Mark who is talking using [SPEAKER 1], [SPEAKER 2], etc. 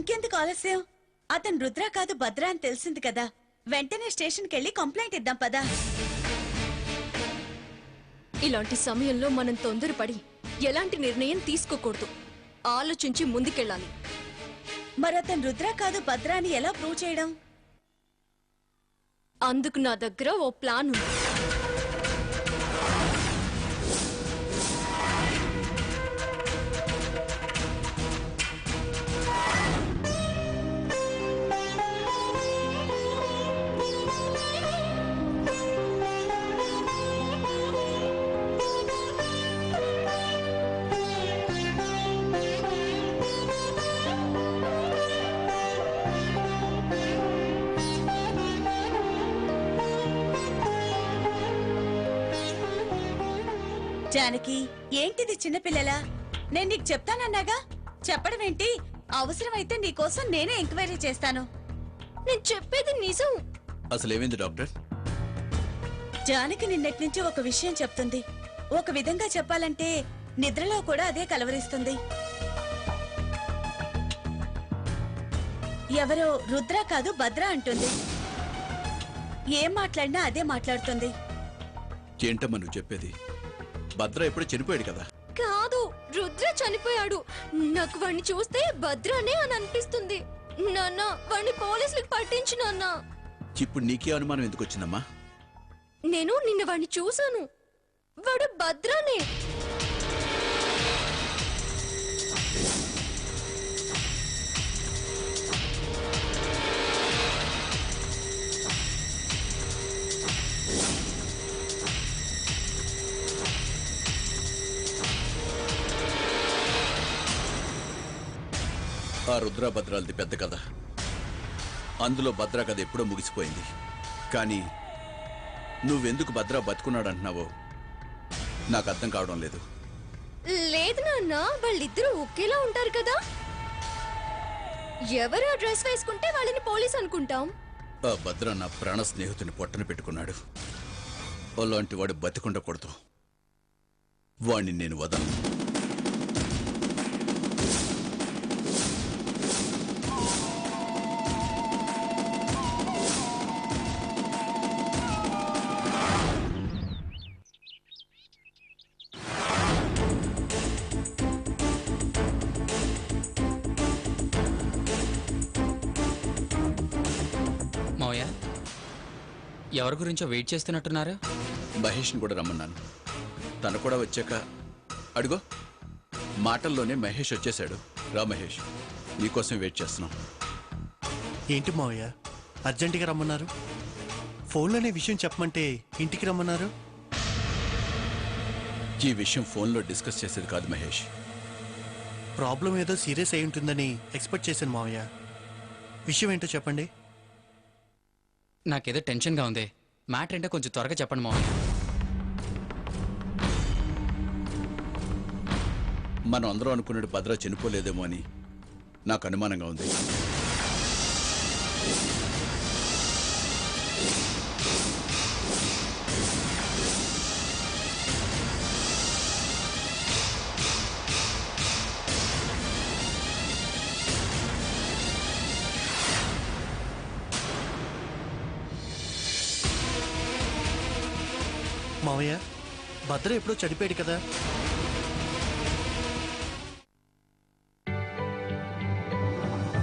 [SPEAKER 1] ఇంకెందుకు ఆలస్యం? అతను రుద్ర కాదు భద్ర అని తెలిసింది కదా, వెంటనే స్టేషన్కి వెళ్ళి కంప్లైంట్ ఇద్దాం పదా.
[SPEAKER 2] ఇలాంటి సమయంలో మనం తొందరపడి ఎలాంటి నిర్ణయం తీసుకోకూడదు, ఆలోచించి ముందుకెళ్ళాలి.
[SPEAKER 1] మరి అతను రుద్ర కాదు భద్ర అని ఎలా ప్రూవ్ చేయడం?
[SPEAKER 2] అందుకు నా దగ్గర ఓ ప్లాన్ ఉంది.
[SPEAKER 1] జానకి, ఏంటిది చిన్నపిల్లలా? నేను నీకు చెప్తానన్నాగా, చెప్పడం ఏంటి? అవసరమైతే నీకోసం నేనే ఎంక్వైరీ చేస్తాను.
[SPEAKER 2] నేను చెప్పేది నిజం.
[SPEAKER 3] అసలేమైంది డాక్టర్?
[SPEAKER 1] జానకి నిన్నటి నుంచి ఒక విషయం చెప్తుంది. ఒక విధంగా చెప్పాలంటే నిద్రలో కూడా అదే కలవరిస్తుంది. ఎవరో రుద్ర కాదు భద్ర అంటుంది. ఏం మాట్లాడినా అదే మాట్లాడుతుంది.
[SPEAKER 3] ఏంటమ్మా నువ్వు చెప్పేది? భద్ర ఎప్పుడు చనిపోయాడు కదా?
[SPEAKER 2] కాదు, రుద్ర చనిపోయాడు. నాకు వాణ్ణి చూస్తే భద్రనే అని అనిపిస్తుంది. నాన్న, వాణ్ణి పోలీసులకు పట్టించు నాన్న.
[SPEAKER 3] ఇప్పుడు నీకే అనుమానం ఎందుకు వచ్చిందమ్మా?
[SPEAKER 2] నేను నిన్న వాణ్ణి చూశాను, వాడు భద్రనే.
[SPEAKER 3] ఆ రుద్ర భద్రాలది పెద్ద కథ. అందులో భద్ర కథ ఎప్పుడో ముగిసిపోయింది. కానీ నువ్వెందుకు భద్ర బతుకున్నాడంటున్నావో నాకు అర్థం కావడం లేదు.
[SPEAKER 2] లేదు నాన్న, వాళ్ళిద్దరూ ఒకేలా ఉంటారు కదా. ఎవరు డ్రెస్ వేసుకుంటే వాళ్ళని పోలీస్ అనుకుంటాం.
[SPEAKER 3] ఆ భద్ర నా ప్రాణ స్నేహితుని పొట్టన పెట్టుకున్నాడు. అలాంటి వాడు బతికుండకూడదు. వాణ్ణి నేను వదలను.
[SPEAKER 4] మావయ్య, ఎవరి గురించో వెయిట్ చేస్తున్నట్టున్నారు?
[SPEAKER 3] మహేష్ని కూడా రమ్మన్నాను. తను కూడా వచ్చాక అడుగో, మాటల్లోనే మహేష్ వచ్చేశాడు. రా మహేష్, నీకోసం వెయిట్ చేస్తున్నాం.
[SPEAKER 5] ఏంటి మావయ్య అర్జెంటుగా రమ్మన్నారు? ఫోన్లోనే విషయం చెప్పమంటే ఇంటికి రమ్మన్నారు.
[SPEAKER 3] ఈ విషయం ఫోన్లో డిస్కస్ చేసేది కాదు మహేష్.
[SPEAKER 5] ప్రాబ్లం ఏదో సీరియస్ అయి ఉంటుందని ఎక్స్పెక్ట్ చేశాను మావయ్య. విషయం ఏంటో చెప్పండి.
[SPEAKER 4] నాకేదో టెన్షన్గా ఉంది. మ్యాటర్ ఏంటో కొంచెం త్వరగా చెప్పండి మావయ్య.
[SPEAKER 3] మనం అందరం అనుకున్నాడు భద్ర చనిపోలేదేమో అని నాకు అనుమానంగా ఉంది.
[SPEAKER 5] మావయ్య భద్ర ఎప్పుడో చనిపోయాడు కదా,